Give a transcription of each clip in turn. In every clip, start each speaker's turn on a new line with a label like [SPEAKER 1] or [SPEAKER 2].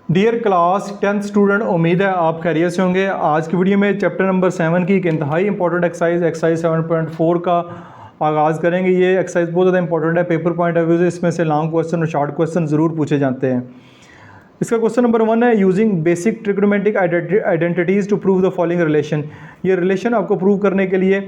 [SPEAKER 1] Dear class 10th student, उम्मीद है आप खैरियत से होंगे। आज की वीडियो में चैप्टर नंबर 7 की एक इंतहाई इंपॉर्टेंट एक्सरसाइज 7.4 का आगाज़ करेंगे। ये एक्सरसाइज बहुत ज़्यादा इंपॉर्टेंट है पेपर पॉइंट ऑफ व्यू से। इसमें से लॉन्ग क्वेश्चन और शॉर्ट क्वेश्चन ज़रूर पूछे जाते हैं। इसका क्वेश्चन नंबर 1 है, using basic trigonometric identities to prove the following relation. ये रिलेशन आपको प्रूव करने के लिए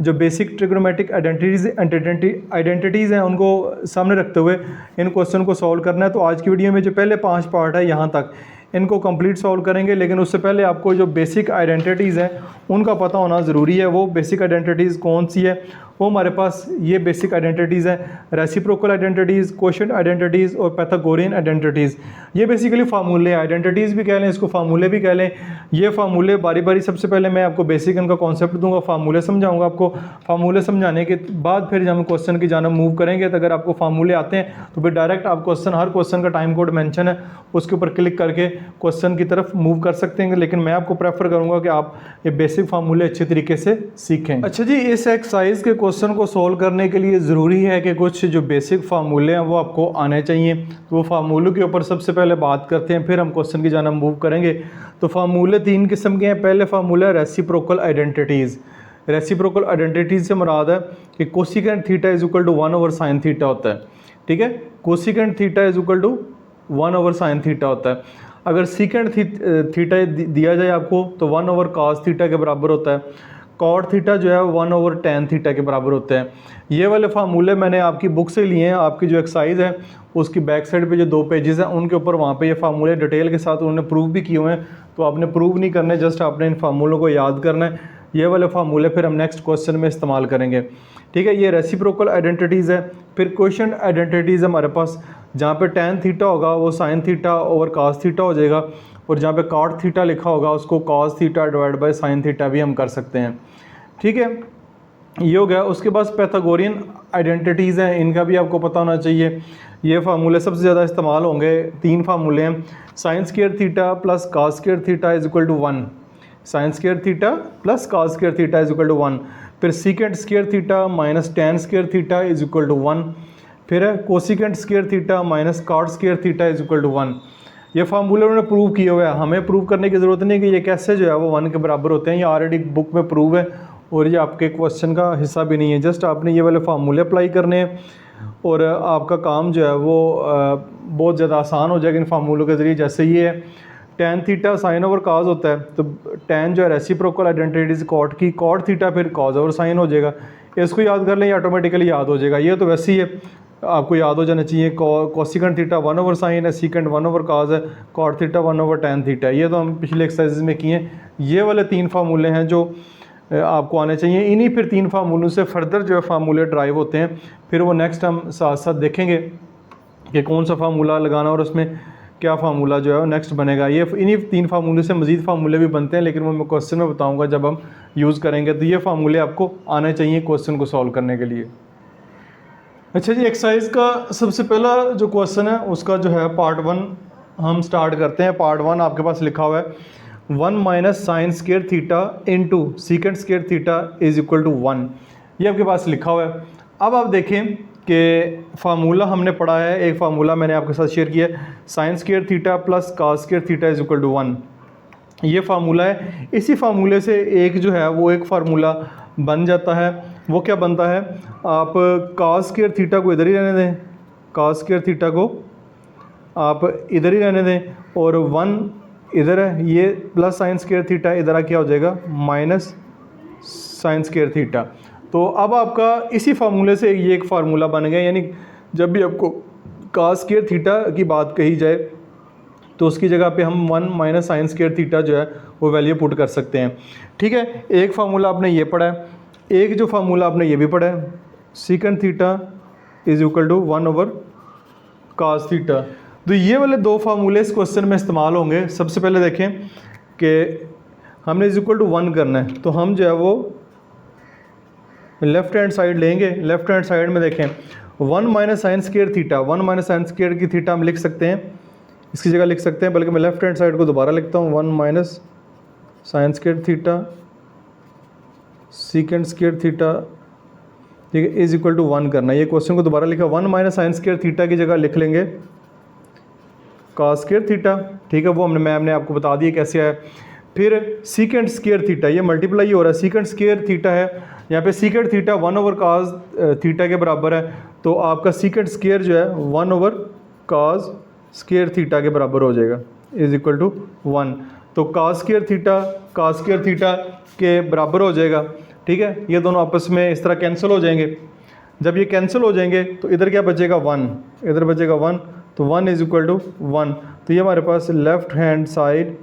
[SPEAKER 1] जो बेसिक ट्रिग्नोमेट्रिक आइडेंटिटीज़ हैं उनको सामने रखते हुए इन क्वेश्चन को सॉल्व करना है। तो आज की वीडियो में जो पहले 5 पार्ट है यहाँ तक इनको कंप्लीट सॉल्व करेंगे, लेकिन उससे पहले आपको जो बेसिक आइडेंटिटीज़ हैं उनका पता होना ज़रूरी है। वो बेसिक आइडेंटिटीज़ कौन सी है? वो हमारे पास ये बेसिक आइडेंटिटीज़ हैं, रेसिप्रोकल आइडेंटिटीज़, क्वोशिएंट आइडेंटिटीज़ और पैथागोरियन आइडेंटिटीज़। ये बेसिकली फार्मूले, आइडेंटिटीज़ भी कह लें, इसको फार्मूले भी कह लें। ये फार्मूले बारी बारी सबसे पहले मैं आपको बेसिक इनका कॉन्सेप्ट दूंगा, फार्मूले समझाऊंगा आपको। फार्मूले समझाने के बाद फिर हम क्वेश्चन की जानिब मूव करेंगे। तो अगर आपको फार्मूले आते हैं तो फिर डायरेक्ट आप क्वेश्चन, हर क्वेश्चन का टाइम कोड मेंशन है, उसके ऊपर क्लिक करके क्वेश्चन की तरफ मूव कर सकते हैं। लेकिन मैं आपको प्रेफर करूंगा कि आप ये बेसिक फार्मूले अच्छे तरीके से सीखें। अच्छा जी, इस एक्सरसाइज के क्वेश्चन को सोल्व करने के लिए ज़रूरी है कि कुछ जो बेसिक फार्मूले हैं वो आपको आने चाहिए। तो वो फार्मूलों के ऊपर सबसे पहले बात करते हैं, फिर हम क्वेश्चन की जानिब मूव करेंगे। तो फार्मूले 3 किस्म के हैं। पहले formula reciprocal identities. Reciprocal identities से मुराद है कि cosecant theta is equal to 1 over sine theta होता है। ठीक है, cosecant theta is equal to 1 over sine theta होता है। अगर सीकेंट थीटा दिया जाए आपको तो 1 ओवर कॉस थीटा के बराबर होता है। कॉट थीटा जो है 1 ओवर टेन थीटा के बराबर होते हैं। ये वाले फार्मूले मैंने आपकी बुक से लिए हैं। आपकी जो एक्सरसाइज है उसकी बैक साइड पे जो 2 पेजेस हैं उनके ऊपर वहाँ पे ये फार्मूले डिटेल के साथ उन्होंने प्रूव भी किए हुए हैं। तो आपने प्रूव नहीं करने, जस्ट आपने इन फार्मूलों को याद करना है। ये वाले फार्मूले फिर हम नेक्स्ट क्वेश्चन में इस्तेमाल करेंगे। ठीक है, ये रेसिप्रोकल आइडेंटिटीज़ है। फिर क्वोशिएंट आइडेंटिटीज़ हमारे पास, जहाँ पे टेन थीटा होगा वो sign theta over cos theta हो जाएगा, और जहाँ पे कॉट थीटा लिखा होगा उसको cos theta divide by sine theta भी हम कर सकते हैं। ठीक है, ये हो गया। उसके बाद पैथागोरियन आइडेंटिटीज़ हैं, इनका भी आपको पता होना चाहिए। ये फार्मूले सबसे ज़्यादा इस्तेमाल होंगे। 3 फार्मूले हैं। Sine square theta plus cos square theta is equal to 1। Sine square theta plus cos square theta is equal to 1। फिर secant square theta minus tan square theta is equal to 1। फिर है cosecant square theta minus cot square theta is equal to 1। ये फार्मूले उन्होंने prove किए हुए हैं। हमें प्रूव करने की ज़रूरत नहीं कि ये कैसे जो है वो 1 के बराबर होते हैं। ये ऑलरेडी बुक में प्रूव है और ये आपके क्वेश्चन का हिस्सा भी नहीं है। जस्ट आपने ये वाले फार्मूले अप्लाई करने हैं और आपका काम जो है वो बहुत ज़्यादा आसान हो जाएगा इन फार्मूलों के ज़रिए। जैसे ये है tan theta sine over cos होता है, तो टेन जो है रेसिप्रोकल आइडेंटिटीज़ कॉट की, कॉट थीटा फिर कॉस ओवर साइन हो जाएगा। इसको याद कर लें, ये ऑटोमेटिकली याद हो जाएगा। ये तो वैसे ही है, आपको याद हो जाना चाहिए। कोसिकेंट थीटा 1 ओवर साइन है, सीकेंट 1 ओवर कॉस है, cot theta 1 over tan theta है। ये तो हम पिछले एक्सरसाइज में किए हैं। ये वाले 3 फार्मूले हैं जो आपको आने चाहिए। इन्हीं फिर 3 फार्मूलों से फर्दर जो है फार्मूले ड्राइव होते हैं। फिर वो नेक्स्ट हम साथ साथ देखेंगे कि कौन सा फार्मूला लगाना और उसमें क्या फार्मूला जो है वो नेक्स्ट बनेगा। ये इन्हीं 3 फार्मूले से मज़ीद फार्मूले भी बनते हैं, लेकिन वो मैं क्वेश्चन में बताऊंगा जब हम यूज़ करेंगे। तो ये फार्मूले आपको आने चाहिए क्वेश्चन को सॉल्व करने के लिए। अच्छा जी, एक्सरसाइज का सबसे पहला जो क्वेश्चन है उसका जो है पार्ट 1 हम स्टार्ट करते हैं। पार्ट 1 आपके पास लिखा हुआ है 1 minus sine square theta into secant square theta is equal to 1। ये आपके पास लिखा हुआ है। अब आप देखें कि फार्मूला हमने पढ़ा है, एक फार्मूला मैंने आपके साथ शेयर किया है, sine square theta plus cos square theta is equal to 1। ये फार्मूला है। इसी फार्मूले से एक जो है वो एक फार्मूला बन जाता है। वो क्या बनता है, आप कॉस स्क्वायर थीटा को इधर ही रहने दें, कॉस स्क्वायर थीटा को आप इधर ही रहने दें, और 1 इधर है, ये प्लस साइन स्क्वायर थीटा इधर क्या हो जाएगा माइनस साइन स्क्वायर थीटा। तो अब आपका इसी फार्मूले से ये एक फार्मूला बन गया। यानी जब भी आपको कॉस स्क्वायर थीटा की बात कही जाए तो उसकी जगह पे हम 1 माइनस साइन स्क्वायर थीटा जो है वो वैल्यू पुट कर सकते हैं। ठीक है, एक फार्मूला आपने ये पढ़ा है, एक जो फार्मूला आपने ये भी पढ़ा है, secant theta is equal to 1 over cos theta. तो ये वाले 2 फार्मूले इस क्वेश्चन में इस्तेमाल होंगे। सबसे पहले देखें कि हमने इज इक्वल टू 1 करना है, तो हम जो है वो लेफ़्ट हैंड साइड लेंगे। लेफ़्ट हैंड साइड में देखें 1 minus sine square theta, 1 minus sine square की थीटा हम लिख सकते हैं, इसकी जगह लिख सकते हैं, बल्कि मैं लेफ़्ट हैंड साइड को दोबारा लिखता हूँ 1 minus sine square theta secant square theta, ठीक है, इज इक्वल टू 1 करना है। ये क्वेश्चन को दोबारा लिखा 1 माइनस साइन स्क्वायर थीटा की जगह लिख लेंगे cos स्क्वायर थीटा, ठीक है, वो मैंने आपको बता दिया कैसे है। फिर सीकेंट स्क्वायर थीटा, ये मल्टीप्लाई हो रहा है, सीकेंट स्क्वायर थीटा है, यहाँ पे सीकेंट थीटा 1/cos थीटा के बराबर है, तो आपका सीकेंट स्क्वायर जो है 1/cos स्क्वायर थीटा के बराबर हो जाएगा, इज इक्वल टू 1। तो cos स्क्वायर थीटा के बराबर हो जाएगा, ठीक है। ये दोनों आपस में इस तरह कैंसिल हो जाएंगे। जब ये कैंसिल हो जाएंगे तो इधर क्या बचेगा 1, इधर बचेगा 1, तो 1 इज इक्वल टू 1। तो ये हमारे पास left hand side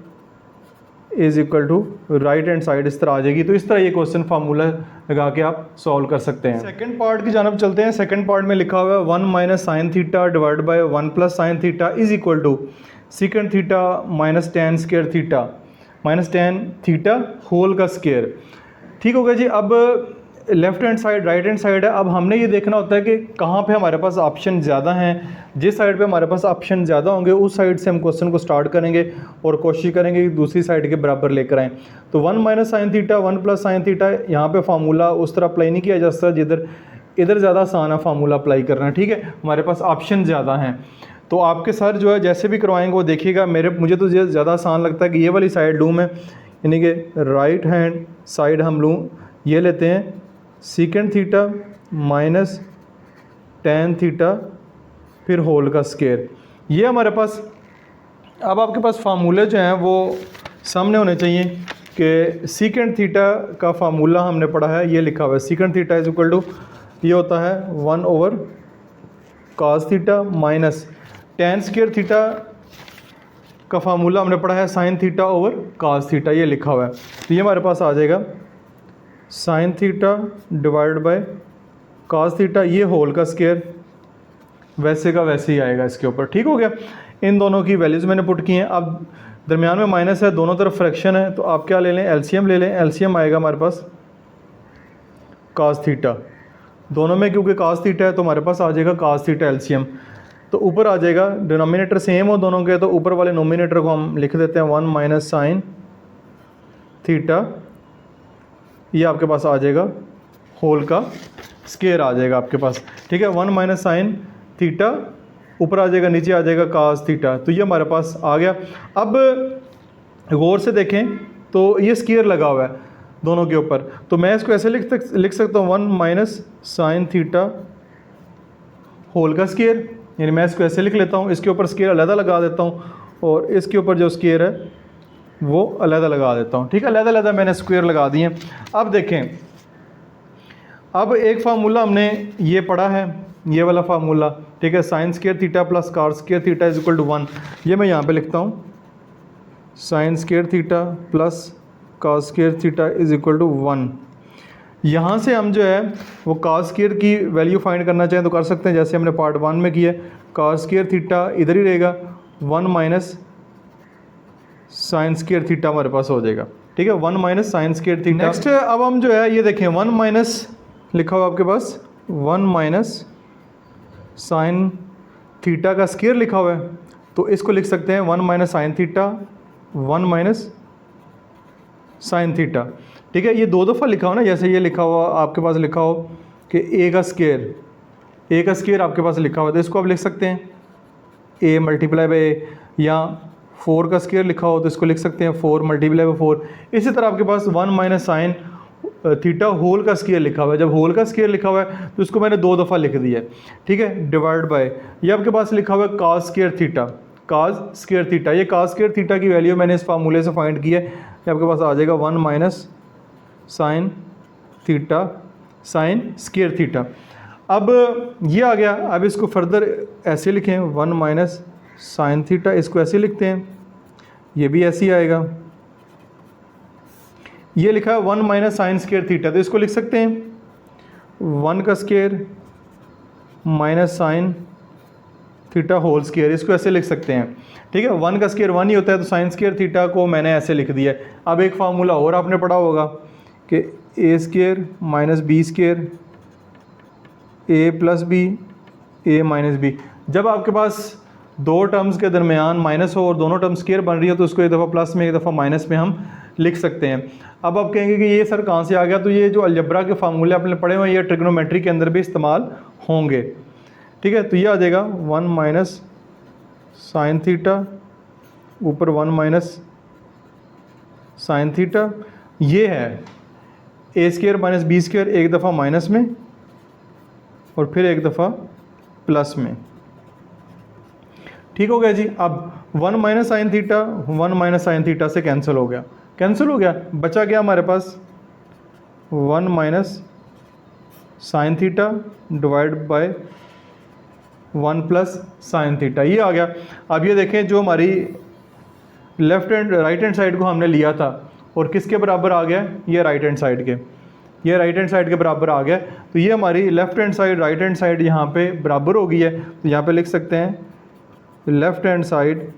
[SPEAKER 1] is equal to right hand side इस तरह आ जाएगी। तो इस तरह ये क्वेश्चन फार्मूला लगा के आप सॉल्व कर सकते हैं। सेकंड पार्ट की जानब चलते हैं। सेकंड पार्ट में लिखा हुआ है 1 minus sine theta divide by 1 plus sine theta is equal to secant theta minus tan square theta minus tan theta whole का स्क्वायर। ठीक हो गया जी। अब left hand side right hand side है। अब हमने ये देखना होता है कि कहाँ पे हमारे पास ऑप्शन ज़्यादा हैं। जिस साइड पे हमारे पास ऑप्शन ज़्यादा होंगे उस साइड से हम क्वेश्चन को स्टार्ट करेंगे और कोशिश करेंगे कि दूसरी साइड के बराबर लेकर आएँ। तो 1 minus sine theta 1 plus sine theta, यहाँ पे फार्मूला उस तरह अप्लाई नहीं किया जा सकता जिधर इधर ज़्यादा आसान है फार्मूला अप्लाई करना, ठीक है। हमारे पास ऑप्शन ज़्यादा हैं तो आपके सर जो है जैसे भी करवाएंगे वो देखिएगा। मुझे तो ज़्यादा आसान लगता है कि ये वाली साइड लूँ मैं, यानी कि राइट हैंड साइड हम लूँ, ये लेते हैं secant theta minus tan theta फिर होल का स्क्वायर। ये हमारे पास, अब आपके पास फार्मूले जो हैं वो सामने होने चाहिए कि सीकेंट थीटा का फार्मूला हमने पढ़ा है, ये लिखा हुआ है secant theta is equal to, ये होता है 1/cos theta minus tan square theta का फार्मूला हमने पढ़ा है sine theta over cos theta, ये लिखा हुआ है। तो ये हमारे पास आ जाएगा sign theta divide bye cos theta, ये होल का स्क्वायर, वैसे का वैसे ही आएगा इसके ऊपर। ठीक हो गया। इन दोनों की वैल्यूज़ मैंने पुट की हैं। अब दरमियान में माइनस है, दोनों तरफ फ्रैक्शन है, तो आप क्या ले लें, एलसीएम ले लें। एलसीएम आएगा हमारे पास cos थीटा, दोनों में क्योंकि cos थीटा है तो हमारे पास आ जाएगा cos थीटा एलसीएम। तो ऊपर आ जाएगा, डिनोमिनेटर सेम हो दोनों के, तो ऊपर वाले नोमिनेटर को हम लिख देते हैं 1 माइनस साइन थीटा, ये आपके पास आ जाएगा होल का स्क्वायर आ जाएगा आपके पास, ठीक है। 1 माइनस साइन थीटा ऊपर आ जाएगा, नीचे आ जाएगा cos थीटा, तो ये हमारे पास आ गया। अब गौर से देखें तो ये स्क्वायर लगा हुआ है दोनों के ऊपर, तो मैं इसको ऐसे लिख सकता हूँ 1 माइनस साइन थीटा होल का स्क्वायर, यानी मैं इसको ऐसे लिख लेता हूँ, इसके ऊपर स्क्वायर अलग लगा देता हूँ और इसके ऊपर जो स्क्वायर है वो अलग लगा देता हूँ, ठीक है। अलग मैंने स्क्वायर लगा दिए। अब देखें, अब एक फार्मूला हमने ये पढ़ा है, ये वाला फार्मूला, ठीक है, sine square theta plus cos square theta is equal to 1। ये मैं यहाँ पे लिखता हूँ sine square theta plus cos square theta is equal to 1। यहाँ से हम जो है वो cos स्क्वायर की वैल्यू फाइंड करना चाहें तो कर सकते हैं, जैसे हमने पार्ट 1 में किया। cos स्क्वायर थीटा इधर ही रहेगा, 1 माइनस साइन स्क्वायर थीटा हमारे पास हो जाएगा, ठीक है, 1 minus sine square theta. Next अब हम जो है ये देखें 1 माइनस लिखा हुआ आपके पास 1 माइनस साइन थीटा का स्क्वायर लिखा हुआ है, तो इसको लिख सकते हैं 1 minus sine theta 1 minus sine theta, ठीक है। ये दो दफ़ा लिखा हो ना, जैसे ये लिखा हुआ आपके पास लिखा हो कि ए का स्क्वायर आपके पास लिखा हुआ, तो इसको आप लिख सकते हैं ए मल्टीप्लाई बाय ए, या 4 का स्क्वायर लिखा हो तो इसको लिख सकते हैं 4 मल्टीप्लाई बाय 4। इसी तरह आपके पास 1 माइनस साइन थीटा होल का स्क्वायर लिखा हुआ है। जब होल का स्क्वायर लिखा हुआ है तो इसको मैंने दो दफ़ा लिख दिया है, ठीक है, डिवाइड बाय, ये आपके पास लिखा हुआ है cos स्क्वायर थीटा। ये cos स्क्वायर थीटा की वैल्यू मैंने इस फार्मूले से फाइंड की है, ये आपके पास आ जाएगा 1 minus sine theta sine square theta. अब ये आ गया, अब इसको फर्दर ऐसे लिखें 1 माइनस साइन थीटा, इसको ऐसे लिखते हैं, ये भी ऐसे ही आएगा। ये लिखा है 1 माइनस साइन स्क्वायर थीटा, तो इसको लिख सकते हैं 1 का square minus sine theta whole square, इसको ऐसे लिख सकते हैं, ठीक है। 1 का स्क्वायर 1 ही होता है, तो साइन स्क्वायर थीटा को मैंने ऐसे लिख दिया है। अब एक फार्मूला और आपने पढ़ा होगा कि ए स्क्वायर माइनस बी स्क्वायर ए प्लस बी ए माइनस बी। जब आपके पास दो टर्म्स के दरमियान माइनस हो और दोनों टर्म स्क्वायर बन रही हो तो उसको एक दफ़ा प्लस में एक दफ़ा माइनस में हम लिख सकते हैं। अब आप कहेंगे कि ये सर कहाँ से आ गया, तो ये जो अलजब्रा के फार्मूले आपने पढ़े हुए हैं ये ट्रिग्नोमेट्री के अंदर भी इस्तेमाल होंगे, ठीक है। तो ये आ जाएगा 1 माइनस साइन थीटा, ऊपर 1 माइनस साइन थीटा। ये है ए स्क्वायर माइनस बी स्क्वायर, एक दफ़ा माइनस में और फिर एक दफ़ा प्लस में। ठीक हो गया जी। अब 1 minus sine theta 1 minus sine theta से कैंसिल हो गया, कैंसिल हो गया, बचा क्या हमारे पास 1 minus sine theta divide by 1 plus sine theta, ये आ गया। अब ये देखें जो हमारी left hand right hand side को हमने लिया था और किसके बराबर आ गया, ये राइट हैंड साइड के, ये राइट हैंड साइड के बराबर आ गया। तो ये हमारी left hand side right hand side यहाँ पे बराबर हो गई है। तो यहाँ पे लिख सकते हैं left hand side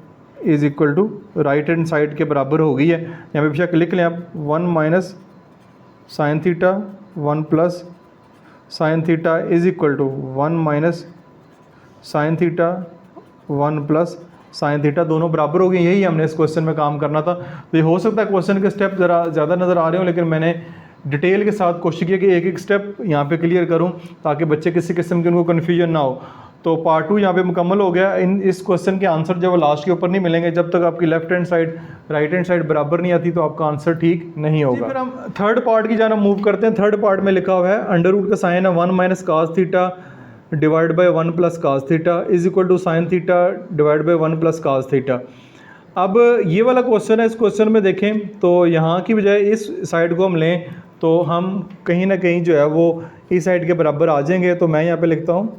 [SPEAKER 1] is equal to right hand side के बराबर हो गई है। यहाँ पे बेशक लिख लें आप 1 minus sine theta 1 plus sine theta is equal to 1 minus sine theta 1 plus sine theta, दोनों बराबर हो गए। यही हमने इस क्वेश्चन में काम करना था। तो ये हो सकता है क्वेश्चन के स्टेप ज़रा ज़्यादा नज़र आ रहे हो, लेकिन मैंने डिटेल के साथ कोशिश की कि एक एक स्टेप यहाँ पे क्लियर करूँ ताकि बच्चे किसी किस्म की उनको कन्फ्यूजन ना हो। तो पार्ट 2 यहाँ पे मुकम्मल हो गया। इस क्वेश्चन के आंसर जब लास्ट के ऊपर नहीं मिलेंगे, जब तक आपकी left hand side right hand side बराबर नहीं आती तो आपका आंसर ठीक नहीं होगा। फिर हम थर्ड पार्ट की जाना मूव करते हैं। थर्ड पार्ट में लिखा हुआ है अंडर रूट का साइन है 1 minus cos theta divide by 1 plus cos theta is equal to sine theta divide by 1 plus cos theta. अब ये वाला क्वेश्चन है, इस क्वेश्चन में देखें तो यहाँ की बजाय इस साइड को हम लें तो हम कहीं ना कहीं जो है वो इस साइड के बराबर आ जाएंगे। तो मैं यहाँ पे लिखता हूँ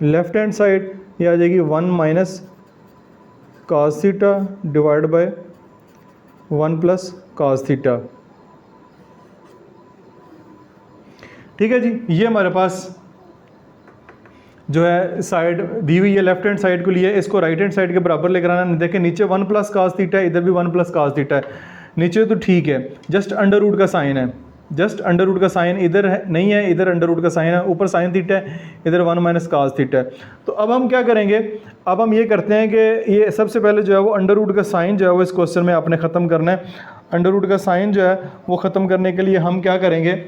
[SPEAKER 1] लेफ्ट हैंड साइड ये आ जाएगी 1 minus cos theta divide by 1 plus cos theta. ठीक है जी, ये हमारे पास जो है साइड दी हुई है, लेफ्ट हैंड साइड को लिए, इसको राइट हैंड साइड के बराबर लेकर आना। देखें नीचे 1 प्लस कास थीटा है, इधर भी 1 प्लस कास थीटा है, नीचे तो ठीक है, जस्ट अंडर रूट का साइन है, जस्ट अंडर रूट का साइन इधर है नहीं है, इधर अंडर रूट का साइन है, ऊपर साइन थीटा है, इधर 1 माइनस कास थीटा है। तो अब हम क्या करेंगे, अब हम ये करते हैं कि ये सबसे पहले जो है वो अंडर रूट का साइन जो है वो इस क्वेश्चन में आपने ख़त्म करना है। अंडर रूट का साइन जो है वो ख़त्म करने के लिए हम क्या करेंगे,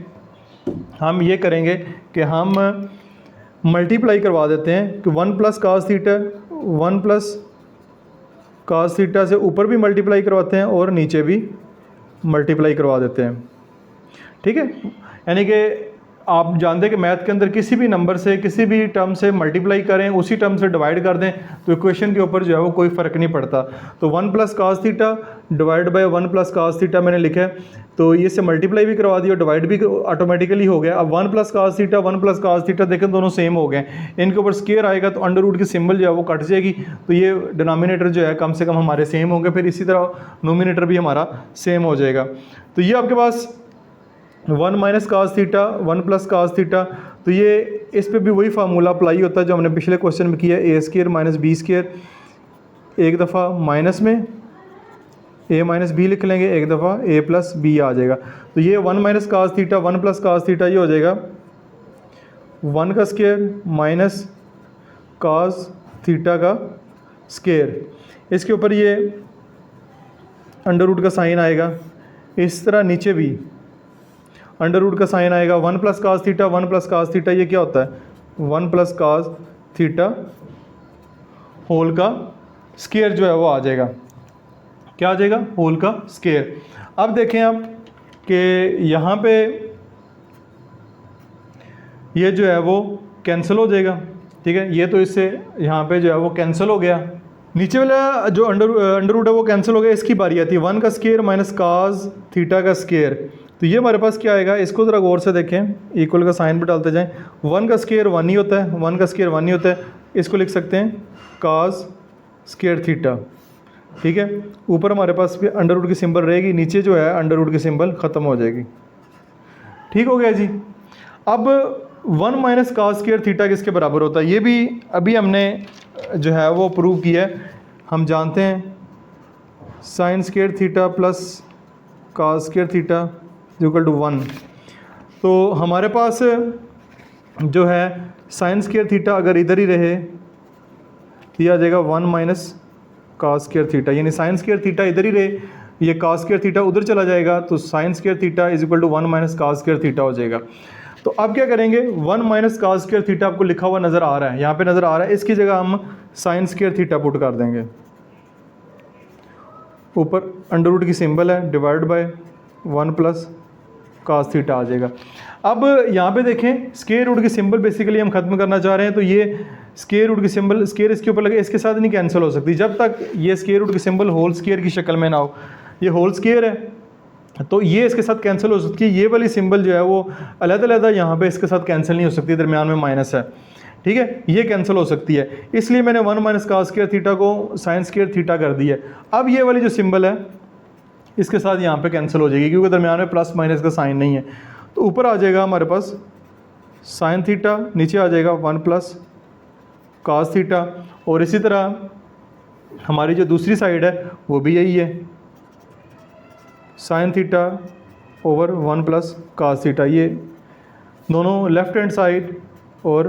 [SPEAKER 1] हम ये करेंगे कि हम मल्टीप्लाई करवा देते हैं कि 1 plus cos theta 1 plus cos theta से ऊपर भी मल्टीप्लाई करवाते हैं और नीचे भी मल्टीप्लाई करवा देते हैं। ठीक है, यानी कि आप जानते हैं कि मैथ के अंदर किसी भी नंबर से किसी भी टर्म से मल्टीप्लाई करें, उसी टर्म से डिवाइड कर दें तो इक्वेशन के ऊपर जो है वो कोई फ़र्क नहीं पड़ता। तो 1 plus cos theta divide by 1 plus cos theta मैंने लिखा है, तो ये से मल्टीप्लाई भी करवा दिया, डिवाइड भी ऑटोमेटिकली हो गया। अब 1 plus cos theta 1 plus cos theta देखें दोनों सेम हो गए, इनके ऊपर स्क्वायर आएगा तो अंडर रूट की सिंबल जो है वो कट जाएगी, तो ये डिनोमिनेटर जो है कम से कम हमारे सेम होंगे, फिर इसी तरह नोमिनेटर भी हमारा सेम हो जाएगा। तो ये आपके पास 1 minus cos theta 1 plus cos theta, तो ये इस पे भी वही फार्मूला अप्लाई होता है जो हमने पिछले क्वेश्चन में किया, ए स्क्वायर माइनस बी स्क्वायर, एक दफ़ा माइनस में ए माइनस बी लिख लेंगे, एक दफ़ा ए प्लस बी आ जाएगा। तो ये 1 minus cos theta 1 plus cos theta ये हो जाएगा 1 का स्क्वायर माइनस कास थीटा का स्क्वायर। इसके ऊपर ये अंडर रूट का साइन आएगा, इस तरह नीचे भी अंडर रूट का साइन आएगा। 1 plus cos theta 1 plus cos theta ये क्या होता है 1 प्लस कास थीटा होल का स्क्वायर जो है वो आ जाएगा, क्या आ जाएगा होल का स्क्वायर। अब देखें आप कि यहाँ पे ये जो है वो कैंसिल हो जाएगा। ठीक है, ये तो इससे यहाँ पे जो है वो कैंसिल हो गया, नीचे वाला जो अंडर रूट है वो कैंसिल हो गया। इसकी बारी आती है 1 का स्क्वायर माइनस कास थीटा का स्क्वायर, तो ये हमारे पास क्या आएगा, इसको ज़रा गौर से देखें, इक्वल का साइन भी डालते जाएं। 1 का स्क्वायर 1 ही होता है, 1 का स्क्वायर 1 ही होता है, इसको लिख सकते हैं कास स्क्वायर थीटा। ठीक है, ऊपर हमारे पास भी अंडर रूट की सिंबल रहेगी, नीचे जो है अंडर रूट की सिंबल ख़त्म हो जाएगी। ठीक हो गया जी। अब 1 माइनस कास स्क्वायर थीटा किसके बराबर होता है, ये भी अभी हमने जो है वो प्रूव किया है। हम जानते हैं sine square theta plus cos square theta equal to 1। तो हमारे पास जो है साइन स्क्वायर थीटा अगर इधर ही रहे तो ये आ जाएगा 1 माइनस कास स्क्वायर थीटा, यानी साइन स्क्वायर थीटा इधर ही रहे, ये कास स्क्वायर थीटा उधर चला जाएगा तो sine square theta is equal to 1 minus cos square theta हो जाएगा। तो अब क्या करेंगे, 1 माइनस कास स्क्वायर थीटा आपको लिखा हुआ नज़र आ रहा है, यहाँ पे नज़र आ रहा है, इसकी जगह हम साइन स्क्वायर थीटा पुट कर देंगे, ऊपर अंडर रूट की सिंबल है, divide by 1 plus cos theta आ जाएगा। अब यहाँ पे देखें स्क्वायर रूट की सिंबल बेसिकली हम खत्म करना चाह रहे हैं, तो ये स्क्वायर रूट की सिंबल स्क्वायर इसके ऊपर लगे, इसके साथ नहीं कैंसिल हो सकती जब तक ये स्क्वायर रूट की सिंबल होल स्क्वायर की शक्ल में ना हो। ये होल स्क्वायर है तो ये इसके साथ कैंसिल हो सकती है, ये वाली सिंबल जो है वो अलग-अलग यहाँ पे इसके साथ कैंसिल नहीं हो सकती, दरमियान में माइनस है, ठीक है, ये कैंसिल हो सकती है, इसलिए मैंने 1 माइनस कास स्क्वायर थीटा को साइन स्क्वायर थीटा कर दिया है। अब ये वाली जो सिंबल है इसके साथ यहाँ पे कैंसिल हो जाएगी क्योंकि दरमियान में प्लस माइनस का साइन नहीं है, तो ऊपर आ जाएगा हमारे पास साइन थीटा, नीचे आ जाएगा 1 प्लस कास थीटा, और इसी तरह हमारी जो दूसरी साइड है वो भी यही है, sine theta over 1 plus cos theta. ये दोनों लेफ़्ट हैंड साइड और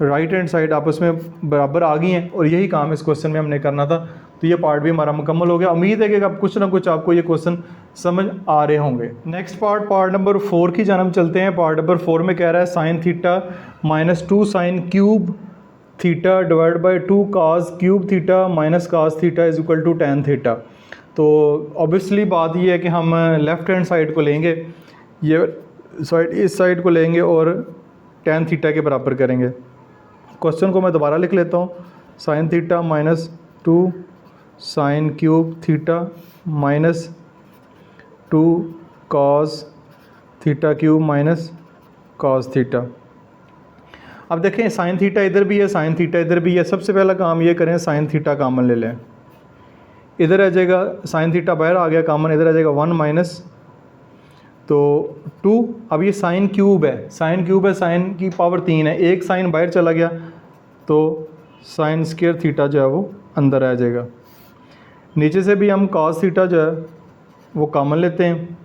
[SPEAKER 1] राइट हैंड साइड आपस में बराबर आ गई हैं, और यही काम इस क्वेश्चन में हमने करना था। तो ये पार्ट भी हमारा मुकम्मल हो गया। उम्मीद है कि अब कुछ ना कुछ आपको ये क्वेश्चन समझ आ रहे होंगे। नेक्स्ट पार्ट नंबर 4 की जानब चलते हैं। पार्ट नंबर 4 में कह रहा है sine theta minus 2 sine cube theta divide by 2 cos cube theta minus cos theta is equal to tan theta. तो ऑब्वियसली बात ये है कि हम लेफ़्ट हैंड साइड को लेंगे, ये साइड इस साइड को लेंगे और टेन थीटा के बराबर करेंगे। क्वेश्चन को मैं दोबारा लिख लेता हूँ, sign theta minus 2 sine cube theta minus 2 cos theta cube minus cos theta. अब देखें साइन थीटा इधर भी है, साइन थीटा इधर भी है। सबसे पहला काम ये करें, साइन थीटा कामन ले लें, इधर आ जाएगा साइन थीटा बाहर आ गया कामन, इधर आ जाएगा 1 माइनस तो 2। अब ये साइन क्यूब है, साइन क्यूब है, साइन की पावर 3 है, एक साइन बाहर चला गया तो साइन स्क्वायर थीटा जो है वो अंदर आ जाएगा। नीचे से भी हम कॉस थीटा जो है वो कॉमन लेते हैं,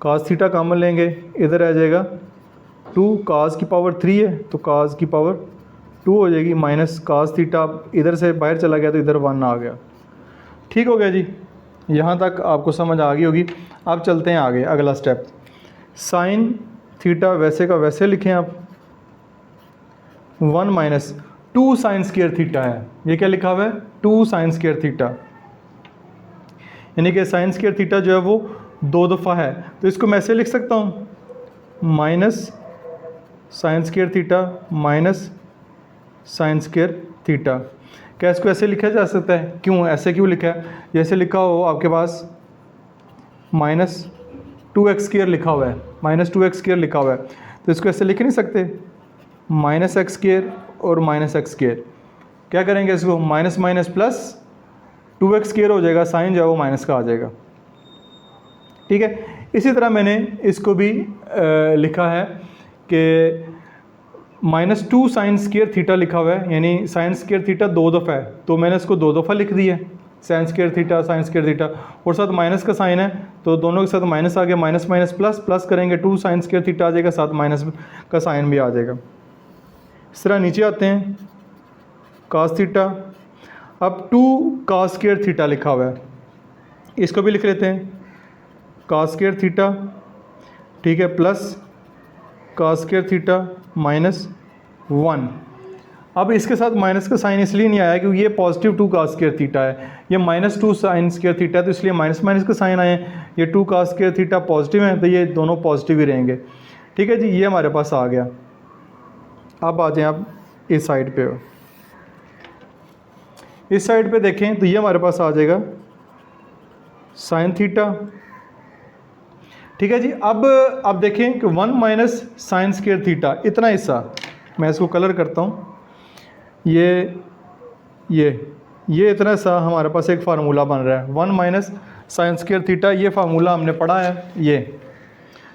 [SPEAKER 1] कॉस थीटा कॉमन लेंगे, इधर आ जाएगा 2, कॉस की पावर 3 है तो कॉस की पावर 2 हो जाएगी, माइनस कॉस थीटा इधर से बाहर चला गया तो इधर 1 आ गया। ठीक हो गया जी, यहाँ तक आपको समझ आ गई होगी। अब चलते हैं आगे, अगला स्टेप, साइन थीटा वैसे का वैसे लिखें आप, 1 माइनस 2 साइन स्क्वायर थीटा है, ये क्या लिखा हुआ है 2 साइन स्क्वायर थीटा, यानी कि साइन स्क्वायर थीटा जो है वो 2 दफ़ा है, तो इसको मैं ऐसे लिख सकता हूँ minus sine square theta minus sine square theta. क्या इसको ऐसे लिखा जा सकता है? क्यों ऐसे क्यों लिखा है? जैसे लिखा हो आपके पास माइनस 2x स्क्वायर लिखा हुआ है, माइनस 2x स्क्वायर लिखा हुआ है, तो इसको ऐसे लिख नहीं सकते माइनस एक्स स्क्वायर और माइनस एक्स स्क्वायर। क्या करेंगे इसको, minus minus plus 2x square हो जाएगा, साइन जो है वो माइनस का आ जाएगा। ठीक है, इसी तरह मैंने इसको भी लिखा है कि माइनस 2 साइन स्क्वायर थीटा लिखा हुआ है, यानी साइन स्क्वायर थीटा 2 दफ़ा है, तो मैंने इसको 2 दफ़ा लिख दिया, sign square theta sine square theta, और साथ माइनस का साइन है तो दोनों के साथ माइनस आ गया, माइनस माइनस प्लस, प्लस करेंगे 2 साइन स्क्वायर थीटा आ जाएगा, साथ माइनस का साइन भी आ जाएगा। इस तरह नीचे आते हैं कास थीटा, अब 2 कास स्क्वायर थीटा लिखा हुआ है, इसको भी लिख लेते हैं कास स्क्वायर थीटा, ठीक है, plus cos square theta minus 1। अब इसके साथ माइनस का साइन इसलिए नहीं आया क्योंकि ये पॉजिटिव 2 कास स्क्वायर थीटा है, ये माइनस 2 साइन स्क्वायर थीटा है, तो इसलिए माइनस माइनस का साइन आए। ये 2 कास स्क्वायर थीटा पॉजिटिव है तो ये दोनों पॉजिटिव ही रहेंगे। ठीक है जी, ये हमारे पास आ गया। अब आ जाएं आप इस साइड पे, इस साइड पे देखें तो ये हमारे पास आ जाएगा साइन थीटा। ठीक है जी, अब देखें कि 1 माइनस साइन स्क्वायर थीटा, इतना हिस्सा मैं इसको कलर करता हूँ, ये इतना सा हमारे पास एक फार्मूला बन रहा है 1 माइनस साइन स्क्वायर थीटा। ये फार्मूला हमने पढ़ा है, ये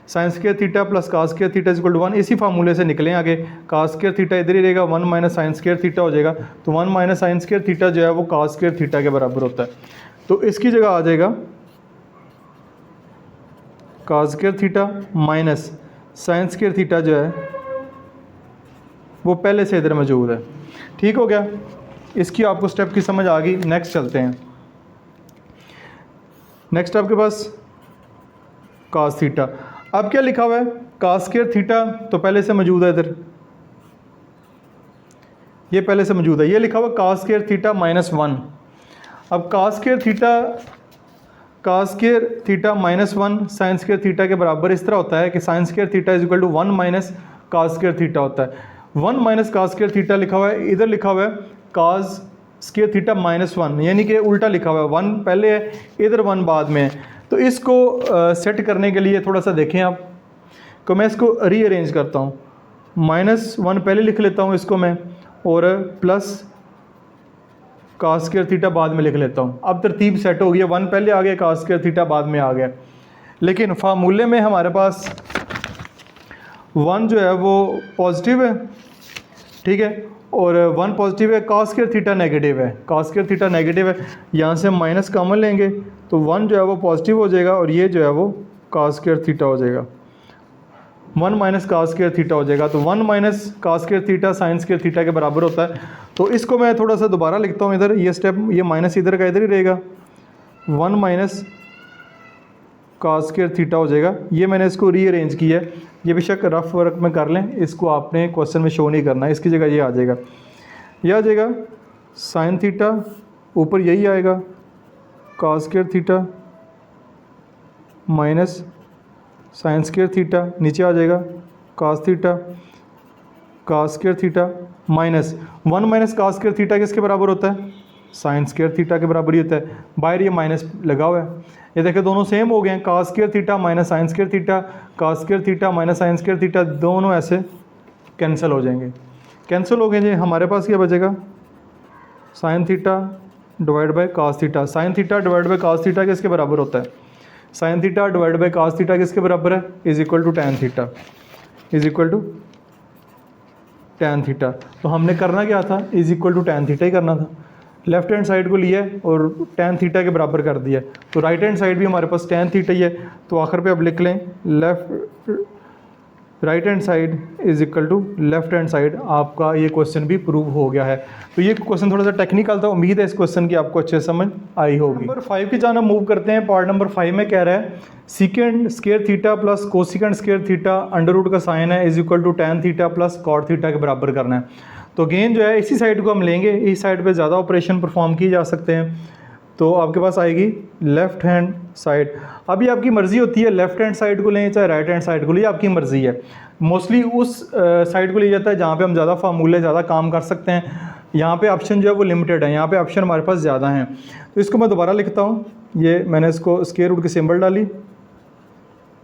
[SPEAKER 1] sine square theta plus cos square theta equal to 1, इसी फार्मूले से निकलें आगे। कास स्क्वायर थीटा इधर ही रहेगा, 1 माइनस साइन स्क्वायर थीटा हो जाएगा, तो 1 माइनस साइन स्क्वायर थीटा जो है वो कास स्क्वायर थीटा के बराबर होता है, तो इसकी जगह आ जाएगा cos square theta minus sine square theta जो है वो पहले से इधर मौजूद है। ठीक हो गया, इसकी आपको स्टेप की समझ आ गई। नेक्स्ट चलते हैं, नेक्स्ट आपके पास कास थीटा। अब क्या लिखा हुआ है, कास स्क्वायर थीटा तो पहले से मौजूद है इधर, ये पहले से मौजूद है। ये लिखा हुआ cos स्क्वायर थीटा -1। अब cos square theta -1 sine square theta के बराबर इस तरह होता है कि sine square theta is equal to 1 minus cos square theta होता है। 1 माइनस cos स्क्वायर थीटा लिखा हुआ है, इधर लिखा हुआ है cos स्क्वायर थीटा -1, यानी कि उल्टा लिखा हुआ है, 1 पहले है इधर 1 बाद में है। तो इसको सेट करने के लिए थोड़ा सा देखें आप, तो मैं इसको रीअरेंज करता हूँ। -1 पहले लिख लेता हूँ इसको मैं, और प्लस cos स्क्वायर थीटा बाद में लिख लेता हूँ। अब तरतीब सेट हो गई है, 1 पहले आ गया, cos स्क्वायर थीटा बाद में आ गया। लेकिन फार्मूले में हमारे पास 1 जो है वो पॉजिटिव है, ठीक है, और 1 पॉजिटिव है, cos स्क्वायर थीटा नेगेटिव है, cos स्क्वायर थीटा नेगेटिव है। यहाँ से हम माइनस कॉमन लेंगे तो 1 जो है वो पॉजिटिव हो जाएगा, और ये जो है वो cos स्क्वायर थीटा हो जाएगा, 1 माइनस cos स्क्वायर थीटा हो जाएगा। तो 1 minus cos square theta sine square theta के बराबर होता है। तो इसको मैं थोड़ा सा दोबारा लिखता हूँ इधर, ये स्टेप, ये माइनस इधर का इधर ही रहेगा, 1 माइनस cos स्क्वायर थीटा हो जाएगा। ये मैंने इसको रीअरेंज किया है, ये बेशक रफ वर्क में कर लें, इसको आपने क्वेश्चन में शो नहीं करना है। इसकी जगह ये आ जाएगा, ये आ जाएगा साइन थीटा, ऊपर यही आएगा cos square theta minus sine square theta, नीचे आ जाएगा cos square theta minus 1 minus cos square theta किसके बराबर होता है, साइन स्क्वायर थीटा के बराबर ही होता है। बाहर ये माइनस लगा हुआ है, ये देखें दोनों सेम हो गए हैं, cos square theta minus sine square theta, cos square theta minus sine square theta, दोनों ऐसे कैंसिल हो जाएंगे। कैंसिल हो गए जी, हमारे पास क्या बचेगा, sine theta divide by cos theta. Sine theta divide by cos theta किसके बराबर होता है, sine theta divide by cos theta किसके बराबर है, is equal to tan theta, is equal to tan theta. तो हमने करना क्या था, is equal to tan theta ही करना था। लेफ्ट हैंड साइड को लिया और tan थीटा के बराबर कर दिया, तो राइट हैंड साइड भी हमारे पास tan थीटा ही है। तो आखिर पे अब लिख लें right hand side is equal to left hand side. आपका ये क्वेश्चन भी प्रूव हो गया है। तो ये क्वेश्चन थोड़ा सा टेक्निकल था, उम्मीद है इस क्वेश्चन की आपको अच्छे समझ आई होगी। नंबर 5 की जाना मूव करते हैं। पार्ट नंबर 5 में कह रहा है secant square theta plus cosecant square theta under root का साइन है is equal to tan theta plus cot theta के बराबर करना है। तो अगेन जो है इसी साइड को हम लेंगे, इस साइड पे ज़्यादा ऑपरेशन परफॉर्म किए जा सकते हैं। तो आपके पास आएगी लेफ़्ट हैंड साइड। अभी आपकी मर्ज़ी होती है लेफ़्ट हैंड साइड को लें चाहे राइट हैंड साइड को लें, आपकी मर्ज़ी है। मोस्टली उस साइड को लिया जाता है जहाँ पे हम ज़्यादा फार्मूले ज़्यादा काम कर सकते हैं। यहाँ पे ऑप्शन जो है वो लिमिटेड है, यहाँ पे ऑप्शन हमारे पास ज़्यादा हैं। तो इसको मैं दोबारा लिखता हूँ, ये मैंने इसको स्क्वायर रूट की सिंबल डाली,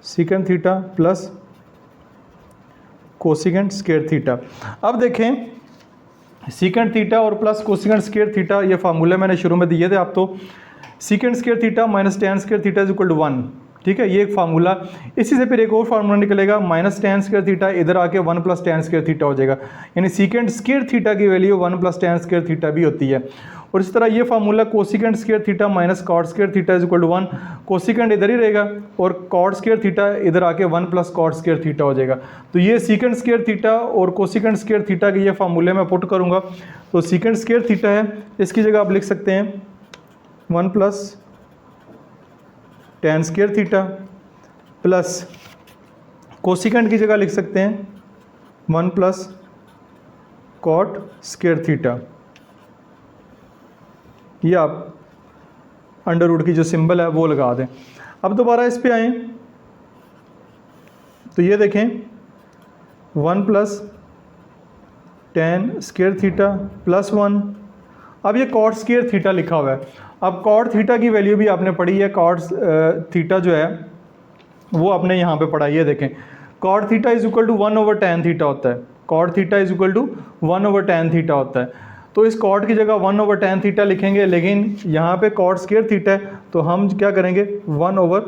[SPEAKER 1] secant theta plus cosecant square theta. अब देखें सीकेंड थीटा और प्लस कोसिकेंड स्क्वायर थीटा, ये फार्मूले मैंने शुरू में दिए थे आप। तो secant square theta minus tan square theta is equal to 1, ठीक है, ये एक फार्मूला। इसी से फिर एक और फार्मूला निकलेगा माइनस tan स्क्वायर थीटा, इधर आके 1 प्लस tan स्क्वायर थीटा हो जाएगा, यानी सीकेंड स्क्वायर थीटा की value 1 plus tan square theta भी होती है। और इस तरह ये formula cosecant square theta minus cot square theta is equal to 1, cosecant इधर ही रहेगा और cot स्क्वायर थीटा इधर आके 1 प्लस cot स्क्वायर थीटा हो जाएगा। तो ये सीकेंड स्क्वायर थीटा और कोसिकेंड स्क्वायर थीटा के ये फार्मूले में पुट करूँगा। तो सीकेंड स्क्वायर थीटा है, इसकी जगह आप लिख सकते हैं 1 plus tan square theta plus cosecant की जगह लिख सकते हैं 1 प्लस cot स्क्वायर थीटा। ये आप अंडर रूट की जो सिंबल है वो लगा दें। अब दोबारा इस पे आएँ तो ये देखें 1 plus tan square theta plus 1। अब ये cot स्क्वायर थीटा लिखा हुआ है। अब cot थीटा की वैल्यू भी आपने पढ़ी है, cot थीटा जो है वो आपने यहाँ पे पढ़ा है। देखें cot theta is equal to 1 over tan theta होता है, cot theta is equal to 1 over tan theta होता है। तो इस cot की जगह 1 ओवर tan थीटा लिखेंगे, लेकिन यहाँ पे cot स्क्वायर थीटा है तो हम क्या करेंगे 1 ओवर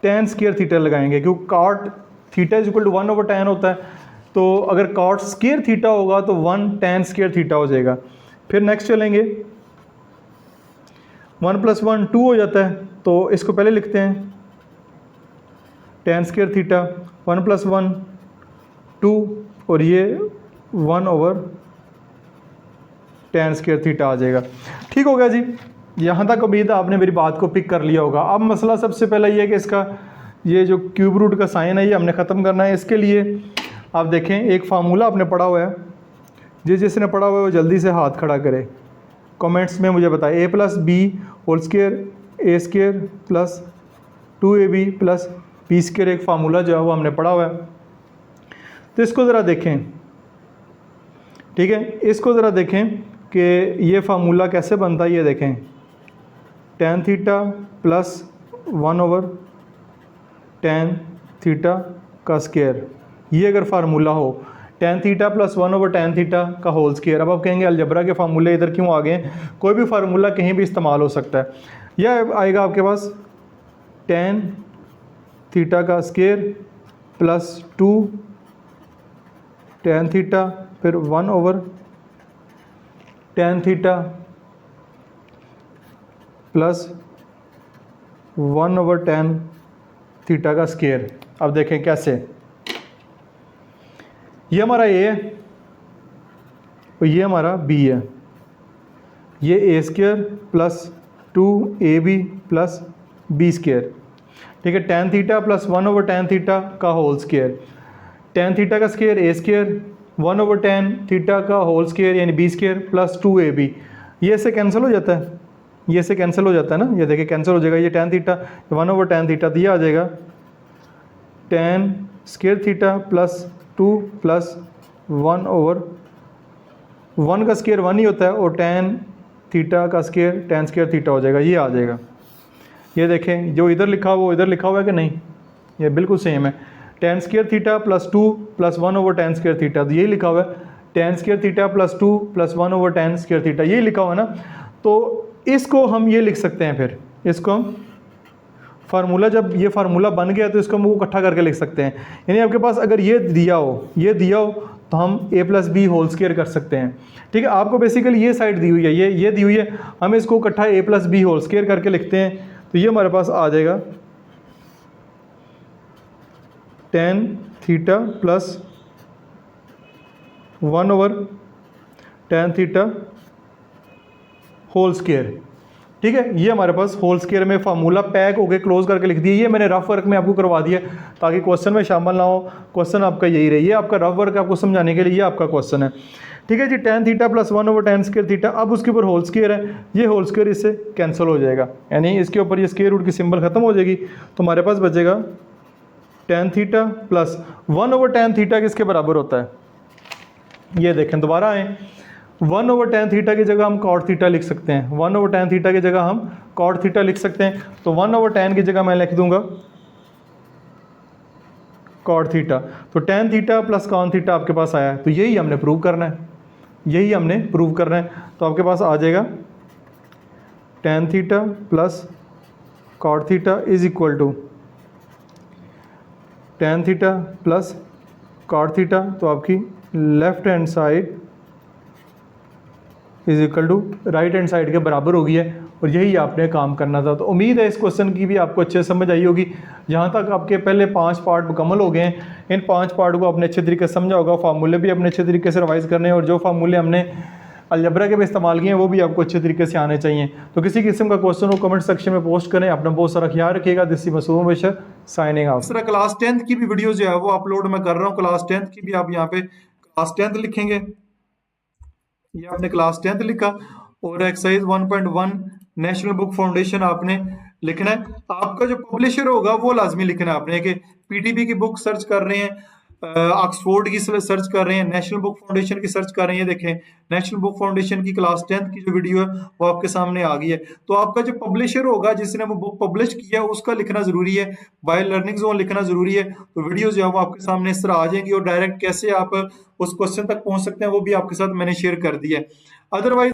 [SPEAKER 1] tan स्क्वायर थीटा लगाएंगे, क्योंकि cot theta is equal to 1 over tan होता है। तो अगर cot स्क्वायर थीटा होगा तो 1 tan स्क्वायर थीटा हो जाएगा। फिर नेक्स्ट चलेंगे 1 प्लस 1 2 हो जाता है, तो इसको पहले लिखते हैं tan स्क्वायर थीटा 1 प्लस 1 2 और ये 1 ओवर tan स्क्वायर थीटा आ जाएगा। ठीक हो गया जी, यहाँ तक उम्मीद है आपने मेरी बात को पिक कर लिया होगा। अब मसला सबसे पहले ये है कि इसका ये जो क्यूब रूट का साइन है ये हमने ख़त्म करना है। इसके लिए आप देखें एक फार्मूला आपने पढ़ा हुआ है जिसने पढ़ा हुआ है वो जल्दी से हाथ खड़ा करे, कमेंट्स में मुझे बताए। A plus B whole square A square plus 2ab plus B square एक फार्मूला जो है वो हमने पढ़ा हुआ है। तो इसको ज़रा देखें, ठीक है, इसको ज़रा देखें कि ये फार्मूला कैसे बनता है। ये देखें, tan theta plus 1/tan theta का स्क्वायर, ये अगर फार्मूला हो tan theta plus 1/tan theta का होल स्क्वायर। अब आप कहेंगे अलजबरा के फार्मूले इधर क्यों आ गए हैं? कोई भी फार्मूला कहीं भी इस्तेमाल हो सकता है। यह आएगा आपके पास tan थीटा का स्क्वायर प्लस 2tan थीटा फिर 1/tan theta plus 1/tan theta का स्क्वायर। अब देखें कैसे, ये हमारा ए है और ये हमारा बी है। ये A square plus 2ab plus B square, ठीक है। tan theta plus 1/tan theta का होल स्क्वायर, tan थीटा का square A square 1/tan theta का होल स्क्वायर यानी बी स्क्वायर प्लस 2ab। ये से कैंसिल हो जाता है, ये से कैंसिल हो जाता है ना, ये देखिए कैंसिल हो जाएगा। ये tan थीटा 1/tan थीटा, तो ये आ जाएगा tan square theta plus 2 plus 1/1 का स्क्वायर 1 ही होता है और tan थीटा का स्क्वायर tan स्क्वायर थीटा हो जाएगा, ये आ जाएगा। ये देखें जो इधर लिखा हुआ वो इधर लिखा हुआ है कि नहीं, ये बिल्कुल सेम है। tan square theta plus 2 plus 1/tan square theta, तो यही लिखा हुआ है tan square theta plus 2 plus 1/tan square theta, यही लिखा हुआ है ना। तो इसको हम ये लिख सकते हैं, फिर इसको हम फार्मूला, जब ये फार्मूला बन गया तो इसको हम वो इकट्ठा करके लिख सकते हैं। यानी आपके पास अगर ये दिया हो, ये दिया हो तो हम a plus B whole square कर सकते हैं, ठीक है। आपको बेसिकली ये साइड दी हुई है, ये दी हुई है, हम इसको इकट्ठा a plus B whole square करके लिखते हैं। तो ये हमारे पास आ जाएगा tan theta plus 1/tan theta whole square, ठीक है। ये हमारे पास होल स्क्वायर में फार्मूला पैक हो गए, क्लोज करके लिख दिया। ये मैंने रफ वर्क में आपको करवा दिया ताकि क्वेश्चन में शामिल ना हो, क्वेश्चन आपका यही रही। ये आपका रफ वर्क आपको समझाने के लिए ये आपका क्वेश्चन है, ठीक है जी। tan theta plus 1/tan square theta, अब उसके ऊपर होल स्क्वायर है, ये होल स्क्वायर इससे कैंसिल हो जाएगा, यानी इसके ऊपर ये स्क्वायर रूट की सिंबल खत्म हो जाएगी। तो हमारे पास बचेगा tan theta plus 1/tan theta किसके बराबर होता है? ये देखें, दोबारा आए, 1/tan थीटा की जगह हम cot थीटा लिख सकते हैं, 1/tan थीटा की जगह हम cot थीटा लिख सकते हैं। तो 1/tan की जगह मैं लिख दूंगा cot थीटा। तो tan theta plus cos theta आपके पास आया है, तो यही हमने प्रूव करना है, यही हमने प्रूव करना है। तो आपके पास आ जाएगा tan theta plus cot theta is equal to tan theta plus cot theta, तो आपकी left hand side is equal to right hand side के बराबर हो गई है, और यही आपने काम करना था। तो उम्मीद है इस क्वेश्चन की भी आपको अच्छे समझ आई होगी। यहाँ तक आपके पहले 5 पार्ट मुकम्मल हो गए हैं। इन 5 पार्ट को आपने अच्छे तरीके से समझा होगा, फार्मूले भी अपने अच्छे तरीके से रिवाइज करने हैं, और जो फार्मूले हमने अलजबरा के भी इस्तेमाल किए हैं वो भी आपको अच्छे तरीके से आने चाहिए। तो किसी किस्म का क्वेश्चन हो कमेंट सेक्शन में पोस्ट करें। अपना बहुत सारा ख्याल रखिएगा। This is Masoom Beshar signing off. इस तरह क्लास 10th की भी वीडियो जो है वो अपलोड मैं कर रहा हूँ। क्लास 10th की भी आप यहाँ पे क्लास 10th लिखेंगे, ये आपने क्लास 10th लिखा, और एक्सरसाइज 1.1 नेशनल बुक फाउंडेशन आपने लिखना है। आपका जो पब्लिशर होगा वो लाजमी लिखना है आपने, कि पीटीबी की बुक सर्च कर रहे हैं, ऑक्सफोर्ड की सर्च कर रहे हैं, नेशनल बुक फाउंडेशन की सर्च कर रहे हैं। देखें नेशनल बुक फाउंडेशन की क्लास 10th की जो वीडियो है वो आपके सामने आ गई है। तो आपका जो पब्लिशर होगा जिसने वो बुक पब्लिश किया है उसका लिखना जरूरी है, बाय लर्निंग जोन लिखना जरूरी है। तो वीडियो जो है वो आपके सामने इस तरह आ जाएंगी, और डायरेक्ट कैसे आप उस क्वेश्चन तक पहुंच सकते हैं वो भी आपके साथ मैंने शेयर कर दिया है। अदरवाइज